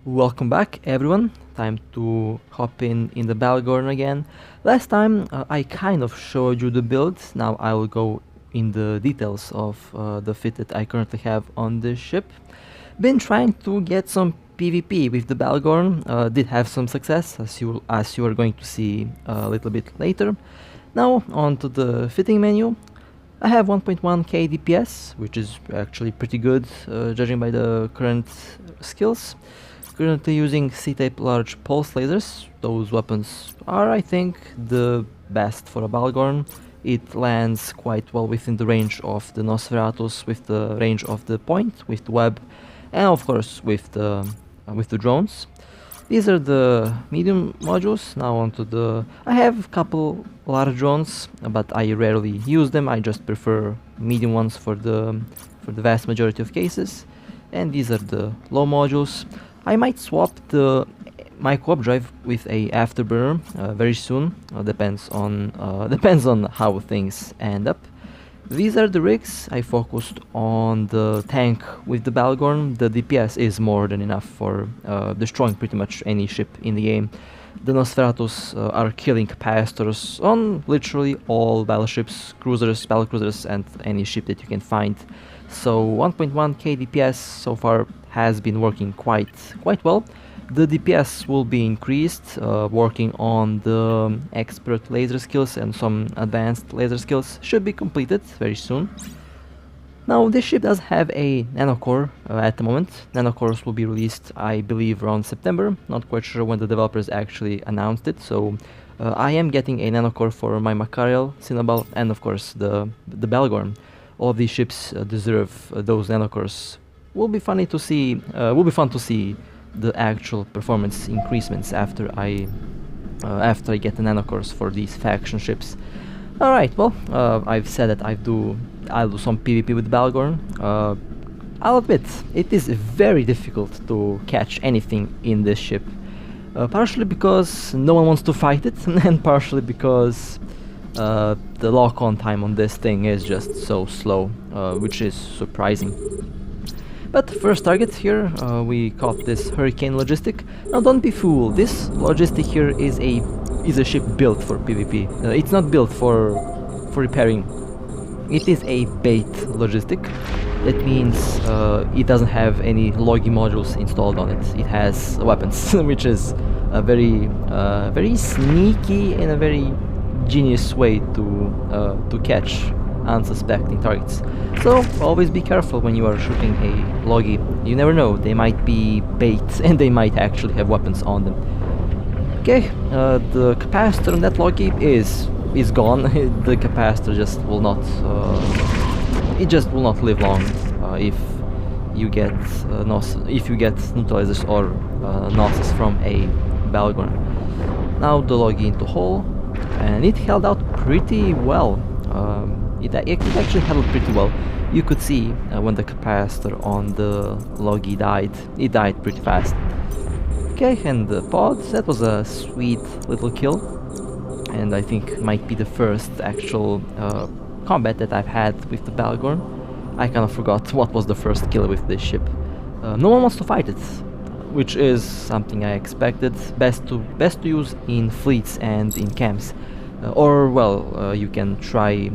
Welcome back everyone, time to hop in the Balgorn again. Last time I kind of showed you the build, now I will go in the details of the fit that I currently have on this ship. Been trying to get some PvP with the Balgorn, did have some success as you are going to see a little bit later. Now on to the fitting menu. I have 1.1k DPS, which is actually pretty good judging by the current skills. Currently using C-type large pulse lasers. Those weapons are, I think, the best for a Balgorn. It lands quite well within the range of the Nosferatus, with the range of the point, with the web, and of course with the drones. These are the medium modules. Now onto the... I have a couple large drones, but I rarely use them. I just prefer medium ones for the vast majority of cases. And these are the low modules. I might swap my co-op drive with a afterburner very soon. Depends on how things end up. These are the rigs. I focused on the tank with the Balgorn. The DPS is more than enough for destroying pretty much any ship in the game. The Nosferatus are killing capacitors on literally all battleships, cruisers, battlecruisers, and any ship that you can find. So 1.1k DPS so far has been working quite well. The DPS will be increased, working on the expert laser skills and some advanced laser skills should be completed very soon. Now this ship does have a nanocore at the moment. Nanocores will be released, I believe, around September. Not quite sure when the developers actually announced it, so I am getting a nanocore for my Macariel, Cinnabal, and of course the Balgorn. All of these ships deserve those nanocores. Will be fun to see the actual performance increasements after I get the nanocores for these faction ships. Alright, well, I've said that I'll do some PvP with Balgorn. I'll admit, it is very difficult to catch anything in this ship. Partially because no one wants to fight it, and partially because the lock-on time on this thing is just so slow, which is surprising. But first target here, we caught this Hurricane Logistic. Now don't be fooled, this Logistic here is a ship built for PvP. It's not built for repairing. It is a bait Logistic. That means it doesn't have any logi modules installed on it. It has weapons, which is a very sneaky and a very genius way to catch unsuspecting targets. So always be careful when you are shooting a logi. You never know, they might be bait and they might actually have weapons on them. Okay, the capacitor on that logi is gone. The capacitor just will not live long if you get neutralizers or Gnosis from a Balgorn. Now the logi into hull, and it held out pretty well. It actually handled pretty well. You could see when the capacitor on the logi died, it died pretty fast. Okay, and the pods, that was a sweet little kill, and I think might be the first actual combat that I've had with the Balgorn. I kind of forgot what was the first kill with this ship. No one wants to fight it, which is something I expected. Best to use in fleets and in camps. You can try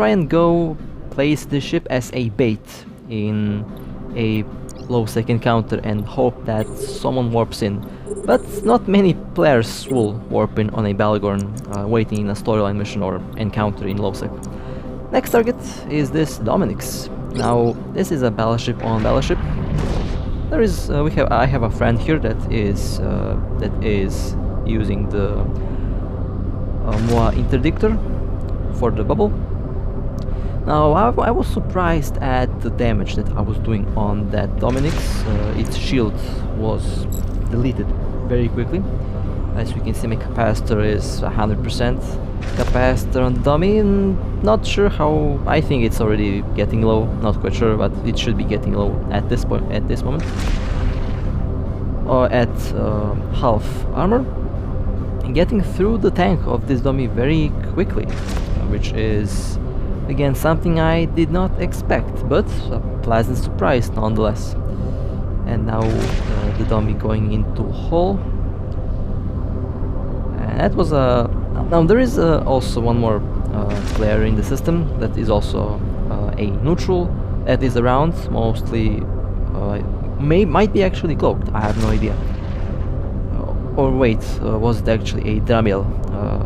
and go place the ship as a bait in a low-sec encounter and hope that someone warps in. But not many players will warp in on a Balgorn waiting in a storyline mission or encounter in low-sec. Next target is this Dominix. Now this is a Battleship on Battleship. I have a friend here that is using the Moa interdictor for the bubble. Now I was surprised at the damage that I was doing on that Dominix. Its shield was deleted very quickly. As we can see, my capacitor is 100%. Capacitor on the dummy, not sure how. I think it's already getting low. Not quite sure, but it should be getting low at this point. At this moment, or at half armor. Getting through the tank of this dummy very quickly, which is again something I did not expect, but a pleasant surprise nonetheless. and now the dummy going into hull. And that was a... Now there is also one more player in the system that is also a neutral that is around, mostly might be actually cloaked, I have no idea. Or wait, was it actually a Dramiel?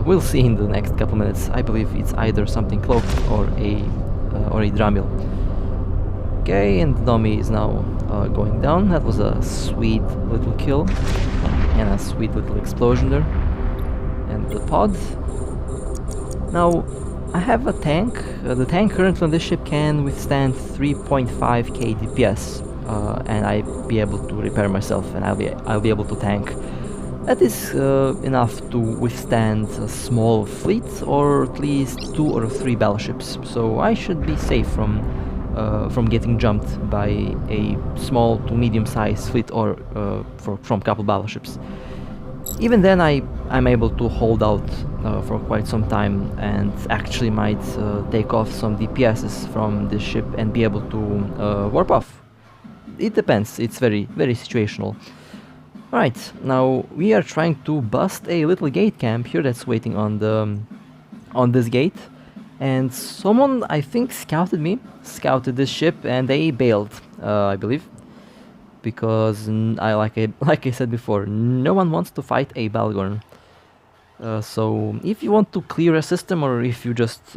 We'll see in the next couple minutes. I believe it's either something cloaked or a Dramiel. Okay, and the dummy is now going down. That was a sweet little kill and a sweet little explosion there. And the pod. Now I have a tank. The tank currently on this ship can withstand 3.5k DPS, and I'll be able to repair myself, and I'll be able to tank. That is enough to withstand a small fleet, or at least 2 or 3 battleships. So I should be safe from getting jumped by a small to medium-sized fleet, or from couple battleships. Even then, I'm able to hold out for quite some time, and actually might take off some DPSs from this ship and be able to warp off. It depends. It's very situational. Alright, now we are trying to bust a little gate camp here that's waiting on this gate, and someone, I think, scouted this ship, and they bailed, I believe, because like I said before, no one wants to fight a Balgorn. So if you want to clear a system, or if you just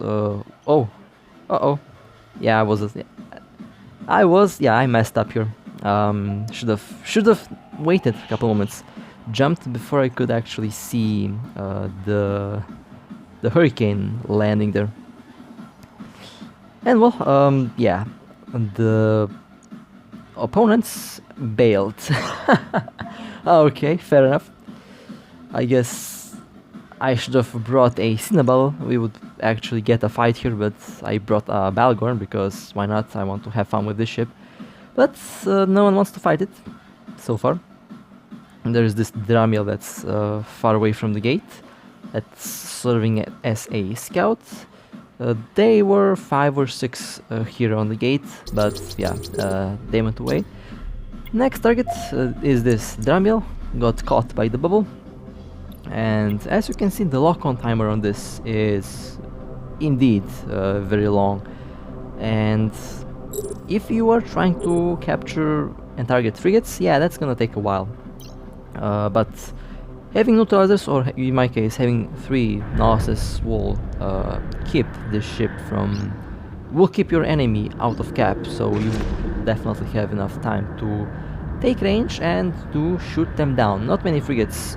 yeah, I messed up here. Should have waited a couple moments, jumped before I could actually see the hurricane landing there. And well, yeah, the opponents bailed. Okay, fair enough. I guess I should have brought a Cinnabal. We would actually get a fight here, but I brought a Balgorn because why not? I want to have fun with this ship. But no one wants to fight it, so far. And there is this Dramiel that's far away from the gate, that's serving as a scout. They were 5 or 6 here on the gate, but yeah, they went away. Next target is this Dramiel, got caught by the bubble. And as you can see, the lock-on timer on this is indeed very long. And if you are trying to capture and target frigates, yeah, that's gonna take a while. But having neutralizers, or in my case having 3 Gnosis, will keep this ship will keep your enemy out of cap, so you definitely have enough time to take range and to shoot them down. Not many frigates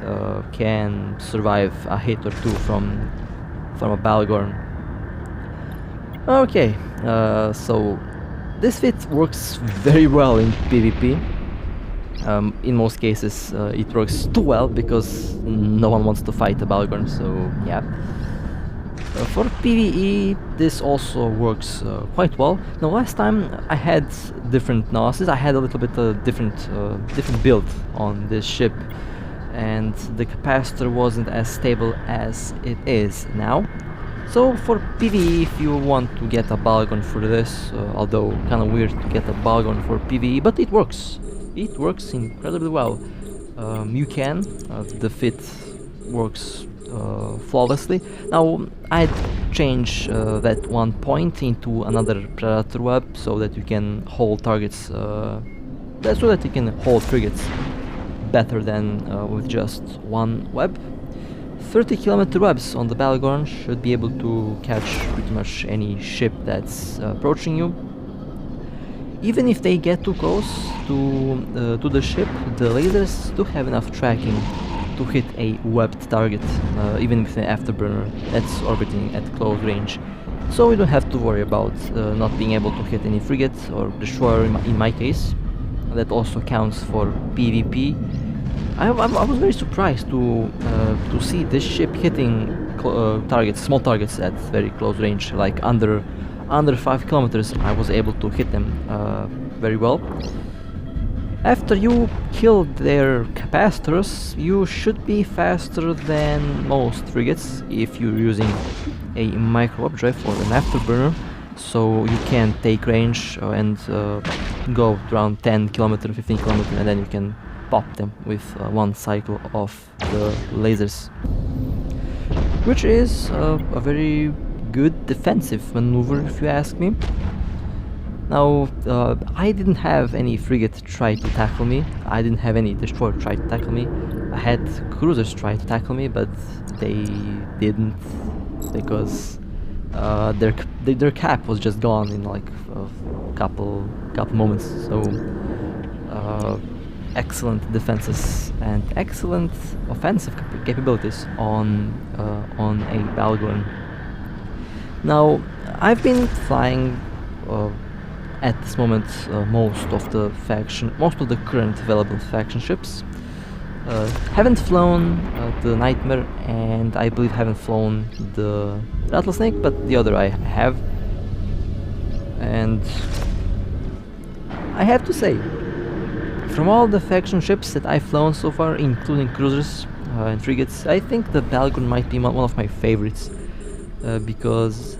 can survive a hit or 2 from a Balgorn. Okay, so this fit works very well in PvP. In most cases it works too well because no one wants to fight a Balgorn, so yeah. For PvE this also works quite well. Now last time I had different Gnosis, I had a little bit different build on this ship, and the capacitor wasn't as stable as it is now. So for PvE, if you want to get a Balgorn for this, although kind of weird to get a Balgorn for PvE, but it works. It works incredibly well. You can. The fit works flawlessly. Now I'd change that one point into another Predator web so that you can hold targets, so that you can hold frigates better than with just one web. 30-kilometer webs on the Balgorn should be able to catch pretty much any ship that's approaching you. Even if they get too close to the ship, the lasers do have enough tracking to hit a webbed target, even with an afterburner that's orbiting at close range. So we don't have to worry about not being able to hit any frigate or destroyer in my case. That also counts for PvP. I was very surprised to see this ship hitting small targets at very close range, like under 5 kilometers. I was able to hit them very well. After you kill their capacitors, you should be faster than most frigates if you're using a micro updrive or an afterburner, so you can take range and go around 10 kilometer, 15 kilometer, and then you can pop them with one cycle of the lasers, which is a very good defensive maneuver if you ask me. Now, I didn't have any frigate try to tackle me, I didn't have any destroyer try to tackle me. I had cruisers try to tackle me, but they didn't, because their cap was just gone in like a couple moments. So excellent defenses and excellent offensive capabilities on a Balgorn. Now, I've been flying at this moment most of the current available faction ships. Haven't flown the Nightmare, and I believe haven't flown the Rattlesnake, but the other I have. And I have to say, from all the faction ships that I've flown so far, including cruisers and frigates, I think the Balgorn might be one of my favorites, because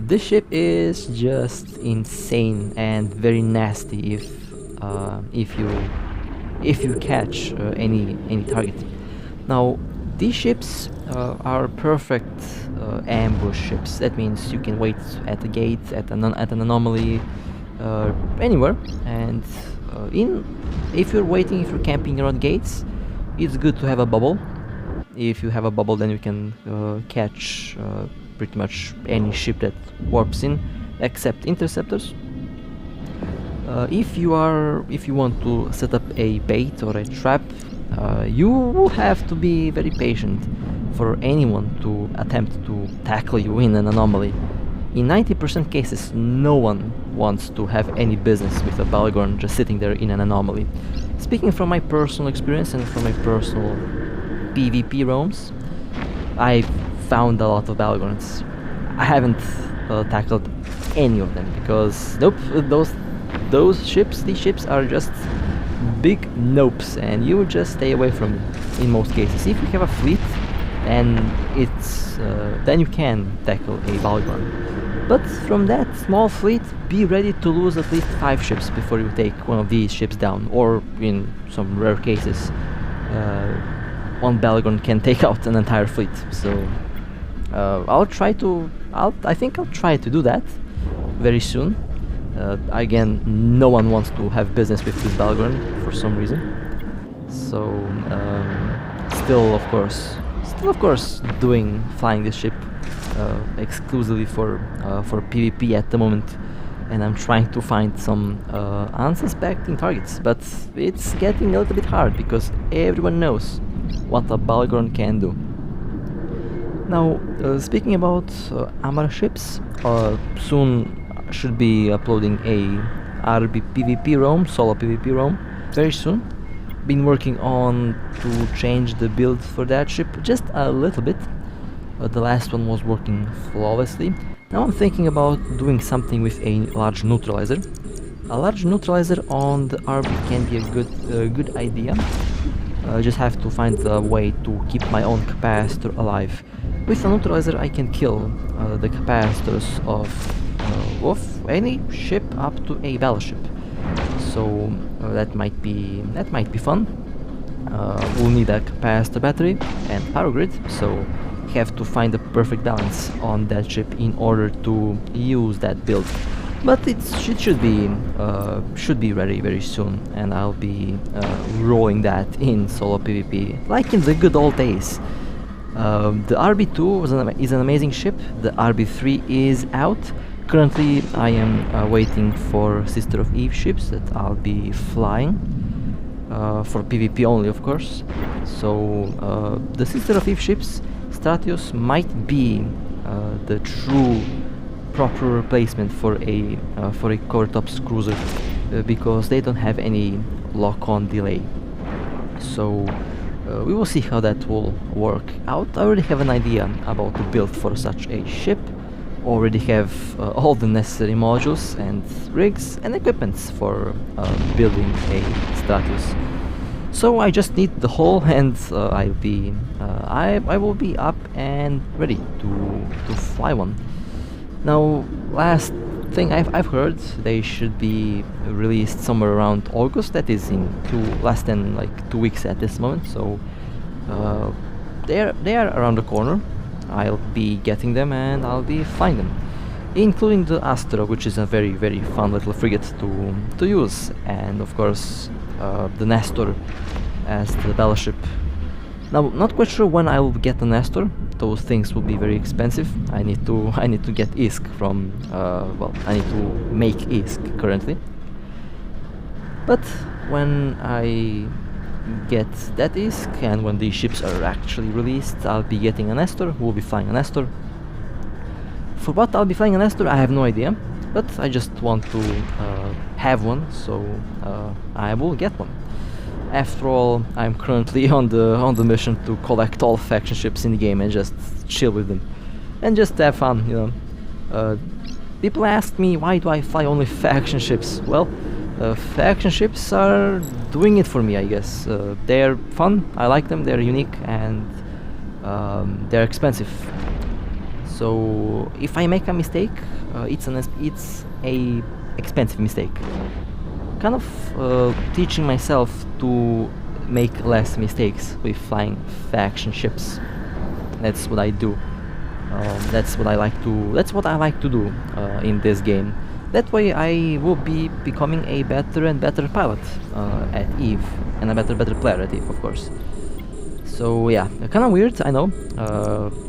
this ship is just insane and very nasty if you catch any target. Now, these ships are perfect ambush ships. That means you can wait at a gate, at an anomaly, anywhere, and if you're camping around gates, it's good to have a bubble. If you have a bubble, then you can catch pretty much any ship that warps in, except interceptors. If you want to set up a bait or a trap, you will have to be very patient for anyone to attempt to tackle you in an anomaly. In 90% cases, no one wants to have any business with a Balgorn just sitting there in an anomaly. Speaking from my personal experience and from my personal PvP roams, I found a lot of Balgorns. I haven't tackled any of them because nope, these ships are just big nopes, and you just stay away from them in most cases. If you have a fleet, then then you can tackle a Bhaalgorn. But from that small fleet, be ready to lose at least 5 ships before you take one of these ships down, or in some rare cases, one Balgorn can take out an entire fleet. So I think I'll try to do that very soon. Again, no one wants to have business with this Balgorn for some reason. So still of course flying this ship exclusively for PvP at the moment, and I'm trying to find some unsuspecting targets, but it's getting a little bit hard because everyone knows what a Balgorn can do. Now, speaking about Amara ships, soon should be uploading a RB PvP roam, solo PvP roam, very soon. Been working on to change the build for that ship just a little bit. The last one was working flawlessly. Now I'm thinking about doing something with a large neutralizer. A large neutralizer on the RB can be a good idea. Just have to find a way to keep my own capacitor alive. With a neutralizer I can kill the capacitors of any ship up to a battleship. So that might be fun. We'll need a capacitor battery and power grid, so have to find the perfect balance on that ship in order to use that build. But it should be ready very soon, and I'll be rolling that in solo PvP like in the good old days. The RB2 is an amazing ship. The RB3 is out. Currently I am waiting for Sister of Eve ships that I'll be flying for PvP only, of course. So the Sister of Eve ships, Stratios, might be the true proper replacement for a Cortops cruiser, because they don't have any lock-on delay. So we will see how that will work out. I already have an idea about the build for such a ship. Already have all the necessary modules and rigs and equipments for building a Stratios. So I just need the hull, and I will be up and ready to fly one. Now, last thing I've heard they should be released somewhere around August. That is in less than like 2 weeks at this moment. So they are around the corner. I'll be getting them and I'll be flying them, including the Astra, which is a very fun little frigate to use, and of course the Nestor as the battleship. Now, not quite sure when I will get the Nestor. Those things will be very expensive. I need to get ISK from well, I need to make ISK currently. But when I get that ISK and when these ships are actually released, I'll be getting a Nestor. We'll be flying a Nestor. For what I'll be flying a Nestor, I have no idea, but I just want to have one, so I will get one. After all, I'm currently on the mission to collect all faction ships in the game and just chill with them and just have fun, you know. People ask me, why do I fly only faction ships? Well, faction ships are doing it for me, I guess. They're fun, I like them, they're unique, and they're expensive. So if I make a mistake, it's a expensive mistake. Kind of teaching myself to make less mistakes with flying faction ships. That's what I do. That's what I like to do in this game. That way I will be becoming a better and better pilot at EVE, and a better player at EVE, of course. So yeah, kind of weird, I know.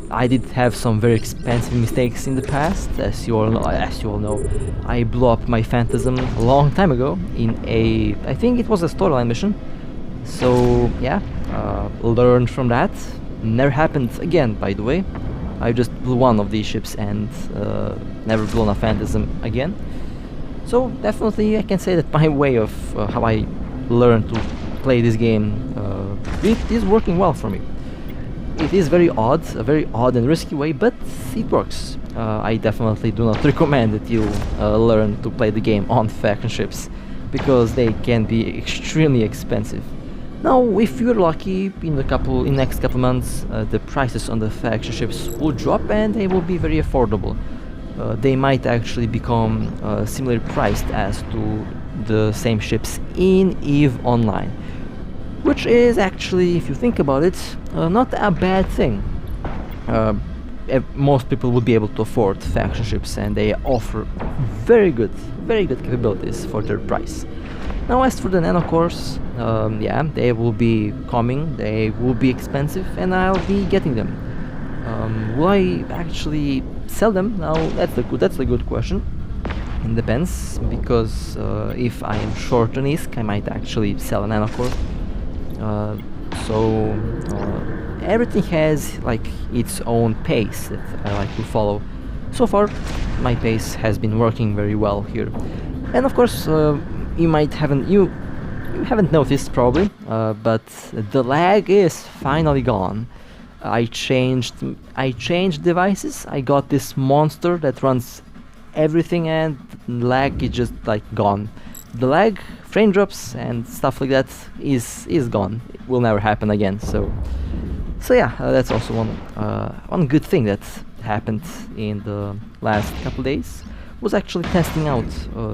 I did have some very expensive mistakes in the past, as you all know. I blew up my Phantasm a long time ago in I think it was a storyline mission. So yeah, learned from that. Never happened again, by the way. I just blew one of these ships and never blown a Phantasm again. So definitely I can say that my way of how I learned to play this game, it is working well for me. It is a very odd and risky way, but it works. I definitely do not recommend that you learn to play the game on faction ships, because they can be extremely expensive. Now, if you're lucky, in next couple months, the prices on the faction ships will drop and they will be very affordable. They might actually become similarly priced as to the same ships in EVE Online, which is actually, if you think about it, not a bad thing. Most people would be able to afford faction ships, and they offer very good capabilities for their price. Now, as for the nanocores, yeah, they will be coming, they will be expensive, and I'll be getting them. Will I actually sell them? Now, that's a good question. It depends, because if I am short on ISK, I might actually sell a nanocore. So everything has like its own pace that I like to follow. So far, my pace has been working very well here, and of course, you haven't noticed probably, but the lag is finally gone. I changed devices. I got this monster that runs everything, and lag is just like gone. The lag, frame drops and stuff like that is gone. It will never happen again. So yeah, that's also one good thing that happened in the last couple days, was actually testing out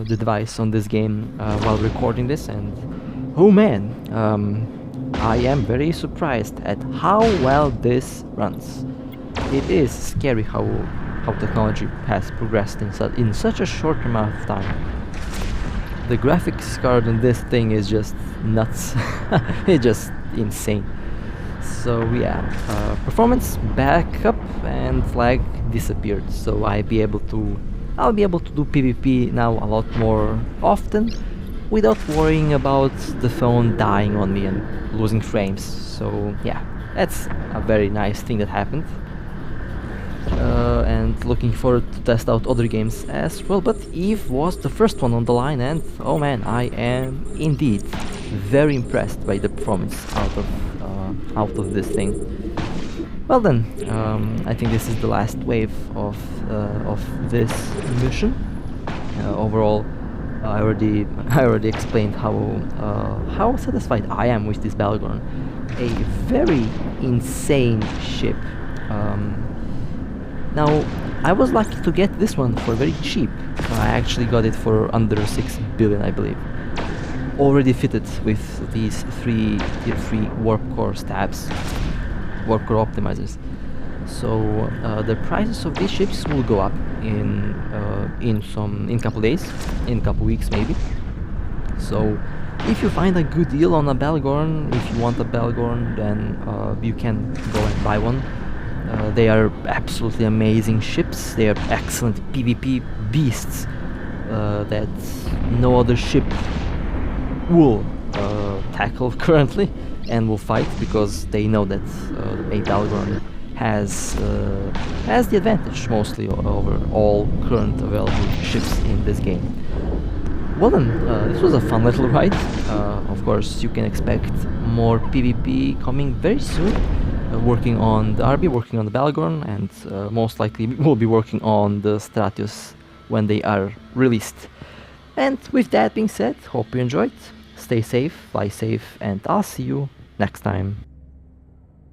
the device on this game while recording this, and oh man, I am very surprised at how well this runs. It is scary how technology has progressed in such a short amount of time. The graphics card on this thing is just nuts. It's just insane. So yeah, performance back up and lag disappeared. So I'll be able to do PvP now a lot more often, without worrying about the phone dying on me and losing frames. So yeah, that's a very nice thing that happened. And looking forward to test out other games as well, but EVE was the first one on the line, and oh man, I am indeed very impressed by the performance out of this thing. Well then, I think this is the last wave of this mission. Overall, I already explained how satisfied I am with this Balgorn. A very insane ship. Now, I was lucky to get this one for very cheap. I actually got it for under 6 billion, I believe. Already fitted with these 3 tier 3 warp core stabs, warp core optimizers. So the prices of these ships will go up in couple days, in couple weeks maybe. So if you find a good deal on a Balgorn, if you want a Balgorn, then you can go and buy one. They are absolutely amazing ships. They are excellent PvP beasts that no other ship will tackle currently and will fight, because they know that a Balgorn has the advantage mostly over all current available ships in this game. Well then, this was a fun little ride. Of course, you can expect more PvP coming very soon. Working on the RB, working on the Balgorn, and most likely we'll be working on the Stratios when they are released. And with that being said, hope you enjoyed. Stay safe, fly safe, and I'll see you next time.